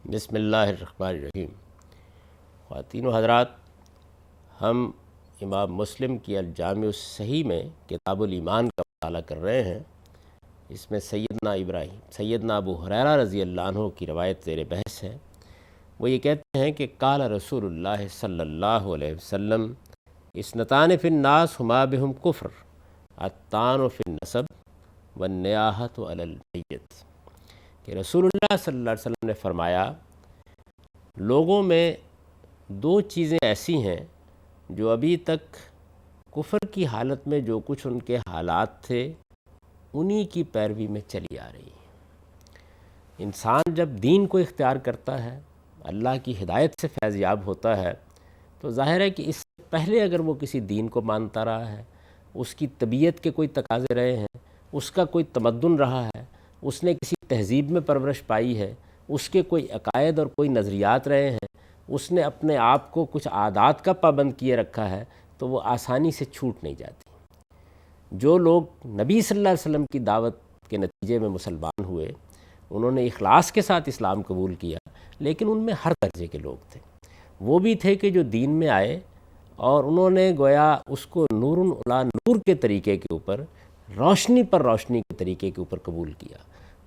بسم اللہ الرحمن الرحیم۔ خواتین و حضرات، ہم امام مسلم کی الجامع الصحیح میں کتاب الایمان کا مطالعہ کر رہے ہیں۔ اس میں سیدنا ابو ہریرہ رضی اللہ عنہ کی روایت زیر بحث ہے۔ وہ یہ کہتے ہیں کہ قال رسول اللہ صلی اللہ علیہ وسلم اثنتان فی الناس ہما بہم کفر الطعن فی النسب والنیاحۃ علی المیت، کہ رسول اللہ صلی اللہ علیہ وسلم نے فرمایا لوگوں میں دو چیزیں ایسی ہیں جو ابھی تک کفر کی حالت میں جو کچھ ان کے حالات تھے انہی کی پیروی میں چلی آ رہی ہیں۔ انسان جب دین کو اختیار کرتا ہے، اللہ کی ہدایت سے فیض یاب ہوتا ہے، تو ظاہر ہے کہ اس سے پہلے اگر وہ کسی دین کو مانتا رہا ہے، اس کی طبیعت کے کوئی تقاضے رہے ہیں، اس کا کوئی تمدن رہا ہے، اس نے کسی تہذیب میں پرورش پائی ہے، اس کے کوئی عقائد اور کوئی نظریات رہے ہیں، اس نے اپنے آپ کو کچھ عادات کا پابند کیے رکھا ہے، تو وہ آسانی سے چھوٹ نہیں جاتی۔ جو لوگ نبی صلی اللہ علیہ وسلم کی دعوت کے نتیجے میں مسلمان ہوئے، انہوں نے اخلاص کے ساتھ اسلام قبول کیا، لیکن ان میں ہر درجے کے لوگ تھے۔ وہ بھی تھے کہ جو دین میں آئے اور انہوں نے گویا اس کو نور علی نور کے طریقے کے اوپر، روشنی پر روشنی کے طریقے کے اوپر قبول کیا۔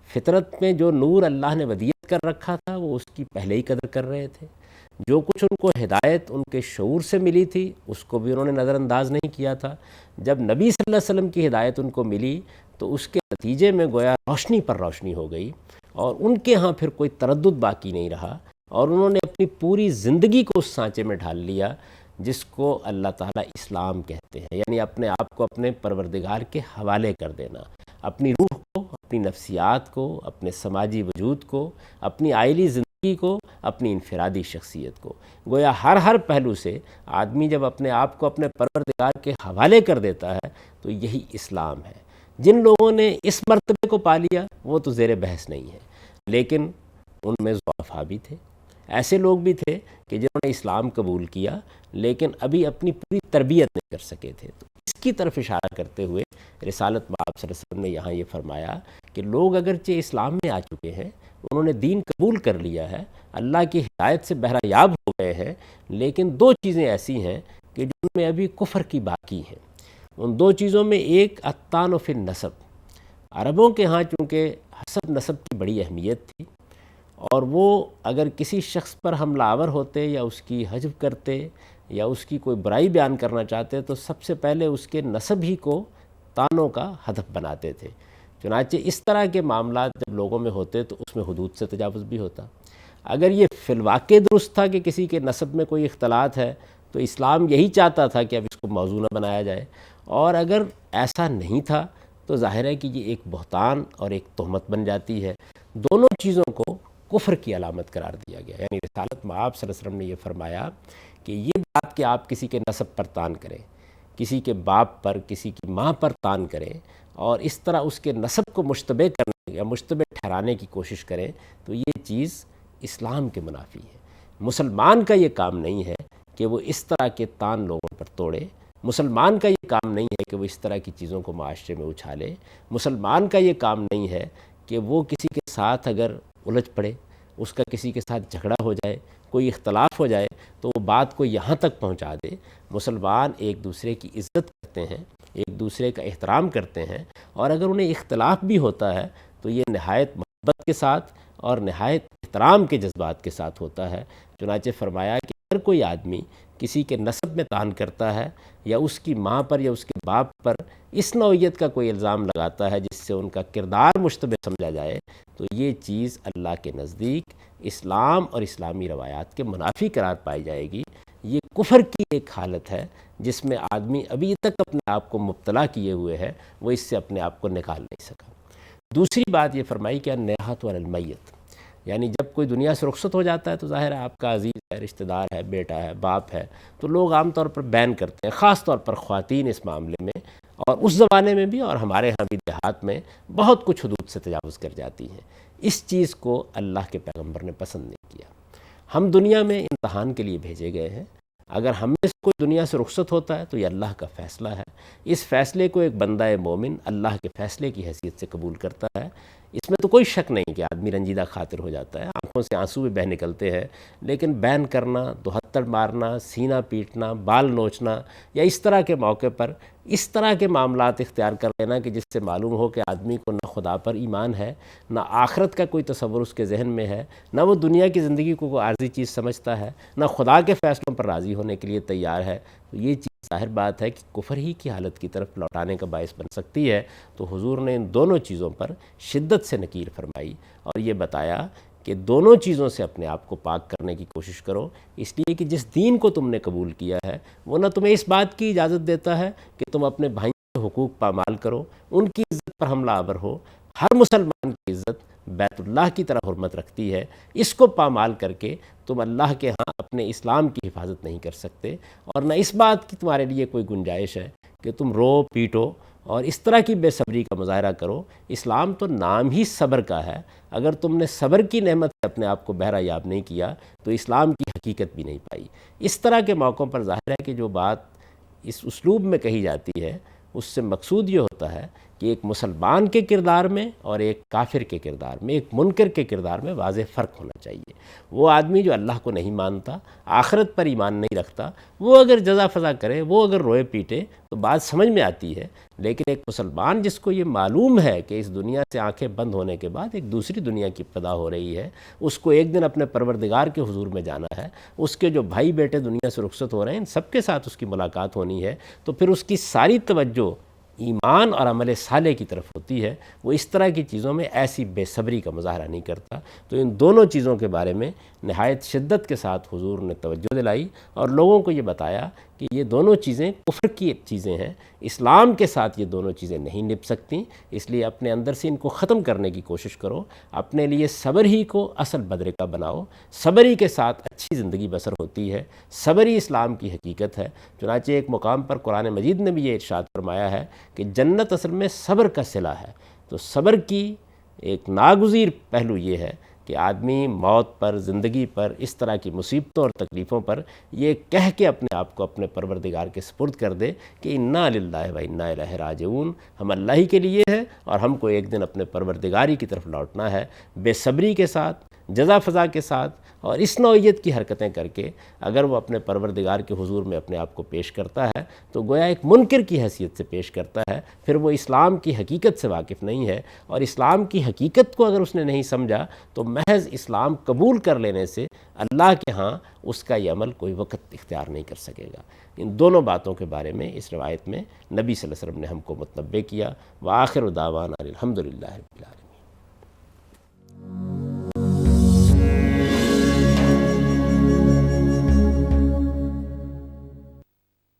فطرت میں جو نور اللہ نے ودیت کر رکھا تھا وہ اس کی پہلے ہی قدر کر رہے تھے۔ جو کچھ ان کو ہدایت ان کے شعور سے ملی تھی اس کو بھی انہوں نے نظر انداز نہیں کیا تھا۔ جب نبی صلی اللہ علیہ وسلم کی ہدایت ان کو ملی تو اس کے نتیجے میں گویا روشنی پر روشنی ہو گئی، اور ان کے ہاں پھر کوئی تردد باقی نہیں رہا، اور انہوں نے اپنی پوری زندگی کو اس سانچے میں ڈھال لیا جس کو اللہ تعالیٰ اسلام کہتے ہیں، یعنی اپنے آپ کو اپنے پروردگار کے حوالے کر دینا، اپنی روح کو، اپنی نفسیات کو، اپنے سماجی وجود کو، اپنی عائلی زندگی کو، اپنی انفرادی شخصیت کو، گویا ہر پہلو سے آدمی جب اپنے آپ کو اپنے پروردگار کے حوالے کر دیتا ہے تو یہی اسلام ہے۔ جن لوگوں نے اس مرتبے کو پا لیا وہ تو زیر بحث نہیں ہے، لیکن ان میں ضعفاء بھی تھے، ایسے لوگ بھی تھے کہ جنہوں نے اسلام قبول کیا لیکن ابھی اپنی پوری تربیت نہیں کر سکے تھے۔ تو اس کی طرف اشارہ کرتے ہوئے رسالت مآب صلی اللہ علیہ وسلم نے یہاں یہ فرمایا کہ لوگ اگرچہ اسلام میں آ چکے ہیں، انہوں نے دین قبول کر لیا ہے، اللہ کی ہدایت سے بہرہ یاب ہو گئے ہیں، لیکن دو چیزیں ایسی ہیں کہ جن میں ابھی کفر کی باقی ہیں۔ ان دو چیزوں میں ایک الطعن فی النسب۔ عربوں کے ہاں چونکہ حسب نسب کی بڑی اہمیت تھی، اور وہ اگر کسی شخص پر حملہ آور ہوتے یا اس کی حجب کرتے یا اس کی کوئی برائی بیان کرنا چاہتے تو سب سے پہلے اس کے نسب ہی کو طعنوں کا ہدف بناتے تھے۔ چنانچہ اس طرح کے معاملات جب لوگوں میں ہوتے تو اس میں حدود سے تجاوز بھی ہوتا۔ اگر یہ فی الواقع درست تھا کہ کسی کے نسب میں کوئی اختلاط ہے تو اسلام یہی چاہتا تھا کہ اب اس کو موضوع نہ بنایا جائے، اور اگر ایسا نہیں تھا تو ظاہر ہے کہ یہ ایک بہتان اور ایک تہمت بن جاتی ہے۔ دونوں چیزوں کو کفر کی علامت قرار دیا گیا، یعنی رسالت مآب صلی اللہ علیہ وسلم نے یہ فرمایا کہ یہ بات کہ آپ کسی کے نسب پر طعن کریں، کسی کے باپ پر، کسی کی ماں پر طعن کریں اور اس طرح اس کے نسب کو مشتبہ کرنے یا مشتبہ ٹھہرانے کی کوشش کریں، تو یہ چیز اسلام کے منافی ہے۔ مسلمان کا یہ کام نہیں ہے کہ وہ اس طرح کے طعن لوگوں پر توڑے، مسلمان کا یہ کام نہیں ہے کہ وہ اس طرح کی چیزوں کو معاشرے میں اچھالے، مسلمان کا یہ کام نہیں ہے کہ وہ کسی کے ساتھ اگر الجھ پڑے، اس کا کسی کے ساتھ جھگڑا ہو جائے، کوئی اختلاف ہو جائے تو وہ بات کو یہاں تک پہنچا دے۔ مسلمان ایک دوسرے کی عزت کرتے ہیں، ایک دوسرے کا احترام کرتے ہیں، اور اگر انہیں اختلاف بھی ہوتا ہے تو یہ نہایت محبت کے ساتھ اور نہایت احترام کے جذبات کے ساتھ ہوتا ہے۔ چنانچہ فرمایا کہ اگر کوئی آدمی کسی کے نسب میں طعن کرتا ہے یا اس کی ماں پر یا اس کے باپ پر اس نوعیت کا کوئی الزام لگاتا ہے جس سے ان کا کردار مشتبہ سمجھا جائے، تو یہ چیز اللہ کے نزدیک اسلام اور اسلامی روایات کے منافی قرار پائی جائے گی۔ یہ کفر کی ایک حالت ہے جس میں آدمی ابھی تک اپنے آپ کو مبتلا کیے ہوئے ہے، وہ اس سے اپنے آپ کو نکال نہیں سکا۔ دوسری بات یہ فرمائی کہ النیاحۃ علی المیت، یعنی جب کوئی دنیا سے رخصت ہو جاتا ہے تو ظاہر ہے آپ کا عزیز ہے، رشتہ دار ہے، بیٹا ہے، باپ ہے، تو لوگ عام طور پر بین کرتے ہیں، خاص طور پر خواتین اس معاملے میں، اور اس زمانے میں بھی اور ہمارے ہاں بھی دیہات میں بہت کچھ حدود سے تجاوز کر جاتی ہیں۔ اس چیز کو اللہ کے پیغمبر نے پسند نہیں کیا۔ ہم دنیا میں امتحان کے لیے بھیجے گئے ہیں، اگر ہم میں سے کوئی دنیا سے رخصت ہوتا ہے تو یہ اللہ کا فیصلہ ہے، اس فیصلے کو ایک بندہ مومن اللہ کے فیصلے کی حیثیت سے قبول کرتا ہے۔ اس میں تو کوئی شک نہیں کہ آدمی رنجیدہ خاطر ہو جاتا ہے، آنکھوں سے آنسو بھی بہہ نکلتے ہیں، لیکن بین کرنا، دوہتر مارنا، سینہ پیٹنا، بال نوچنا یا اس طرح کے موقع پر اس طرح کے معاملات اختیار کر لینا کہ جس سے معلوم ہو کہ آدمی کو نہ خدا پر ایمان ہے، نہ آخرت کا کوئی تصور اس کے ذہن میں ہے، نہ وہ دنیا کی زندگی کو کوئی عارضی چیز سمجھتا ہے، نہ خدا کے فیصلوں پر راضی ہونے کے لیے تیار ہے، تو یہ چیز ظاہر بات ہے کہ کفر ہی کی حالت کی طرف لوٹانے کا باعث بن سکتی ہے۔ تو حضور نے ان دونوں چیزوں پر شدت سے نکیر فرمائی اور یہ بتایا کہ دونوں چیزوں سے اپنے آپ کو پاک کرنے کی کوشش کرو، اس لیے کہ جس دین کو تم نے قبول کیا ہے وہ نہ تمہیں اس بات کی اجازت دیتا ہے کہ تم اپنے بھائیوں کے حقوق پامال کرو، ان کی عزت پر حملہ آور ہو۔ ہر مسلمان کی عزت بیت اللہ کی طرح حرمت رکھتی ہے، اس کو پامال کر کے تم اللہ کے ہاں اپنے اسلام کی حفاظت نہیں کر سکتے، اور نہ اس بات کی تمہارے لیے کوئی گنجائش ہے کہ تم رو پیٹو اور اس طرح کی بے صبری کا مظاہرہ کرو۔ اسلام تو نام ہی صبر کا ہے، اگر تم نے صبر کی نعمت سے اپنے آپ کو بہرہ یاب نہیں کیا تو اسلام کی حقیقت بھی نہیں پائی۔ اس طرح کے موقعوں پر ظاہر ہے کہ جو بات اس اسلوب میں کہی جاتی ہے اس سے مقصود یہ ہوتا ہے کہ ایک مسلمان کے کردار میں اور ایک کافر کے کردار میں، ایک منکر کے کردار میں واضح فرق ہونا چاہیے۔ وہ آدمی جو اللہ کو نہیں مانتا، آخرت پر ایمان نہیں رکھتا، وہ اگر جزا فضا کرے، وہ اگر روئے پیٹے تو بات سمجھ میں آتی ہے، لیکن ایک مسلمان جس کو یہ معلوم ہے کہ اس دنیا سے آنکھیں بند ہونے کے بعد ایک دوسری دنیا کی ابتدا ہو رہی ہے، اس کو ایک دن اپنے پروردگار کے حضور میں جانا ہے، اس کے جو بھائی بیٹے دنیا سے رخصت ہو رہے ہیں ان سب کے ساتھ اس کی ملاقات ہونی ہے، تو پھر اس کی ساری توجہ ایمان اور عمل صالح کی طرف ہوتی ہے۔ وہ اس طرح کی چیزوں میں ایسی بے صبری کا مظاہرہ نہیں کرتا۔ تو ان دونوں چیزوں کے بارے میں نہایت شدت کے ساتھ حضور نے توجہ دلائی اور لوگوں کو یہ بتایا کہ یہ دونوں چیزیں کفر کی چیزیں ہیں، اسلام کے ساتھ یہ دونوں چیزیں نہیں نبھ سکتیں، اس لیے اپنے اندر سے ان کو ختم کرنے کی کوشش کرو، اپنے لیے صبر ہی کو اصل بدرقہ بناؤ۔ صبر ہی کے ساتھ اچھی زندگی بسر ہوتی ہے، صبر ہی اسلام کی حقیقت ہے۔ چنانچہ ایک مقام پر قرآن مجید نے بھی یہ ارشاد فرمایا ہے کہ جنت اصل میں صبر کا صلہ ہے۔ تو صبر کی ایک ناگزیر پہلو یہ ہے کہ آدمی موت پر، زندگی پر، اس طرح کی مصیبتوں اور تکلیفوں پر یہ کہہ کے اپنے آپ کو اپنے پروردگار کے سپرد کر دے کہ انا للہ و انا الیہ راجعون، ہم اللہ ہی کے لیے ہیں اور ہم کو ایک دن اپنے پروردگاری کی طرف لوٹنا ہے۔ بے صبری کے ساتھ، جزا فضا کے ساتھ اور اس نوعیت کی حرکتیں کر کے اگر وہ اپنے پروردگار کے حضور میں اپنے آپ کو پیش کرتا ہے تو گویا ایک منکر کی حیثیت سے پیش کرتا ہے، پھر وہ اسلام کی حقیقت سے واقف نہیں ہے، اور اسلام کی حقیقت کو اگر اس نے نہیں سمجھا تو محض اسلام قبول کر لینے سے اللہ کے ہاں اس کا یہ عمل کوئی وقت اختیار نہیں کر سکے گا۔ ان دونوں باتوں کے بارے میں اس روایت میں نبی صلی اللہ علیہ وسلم نے ہم کو متنبہ کیا۔ وآخر دعوانا الحمدللہ رب العالمین۔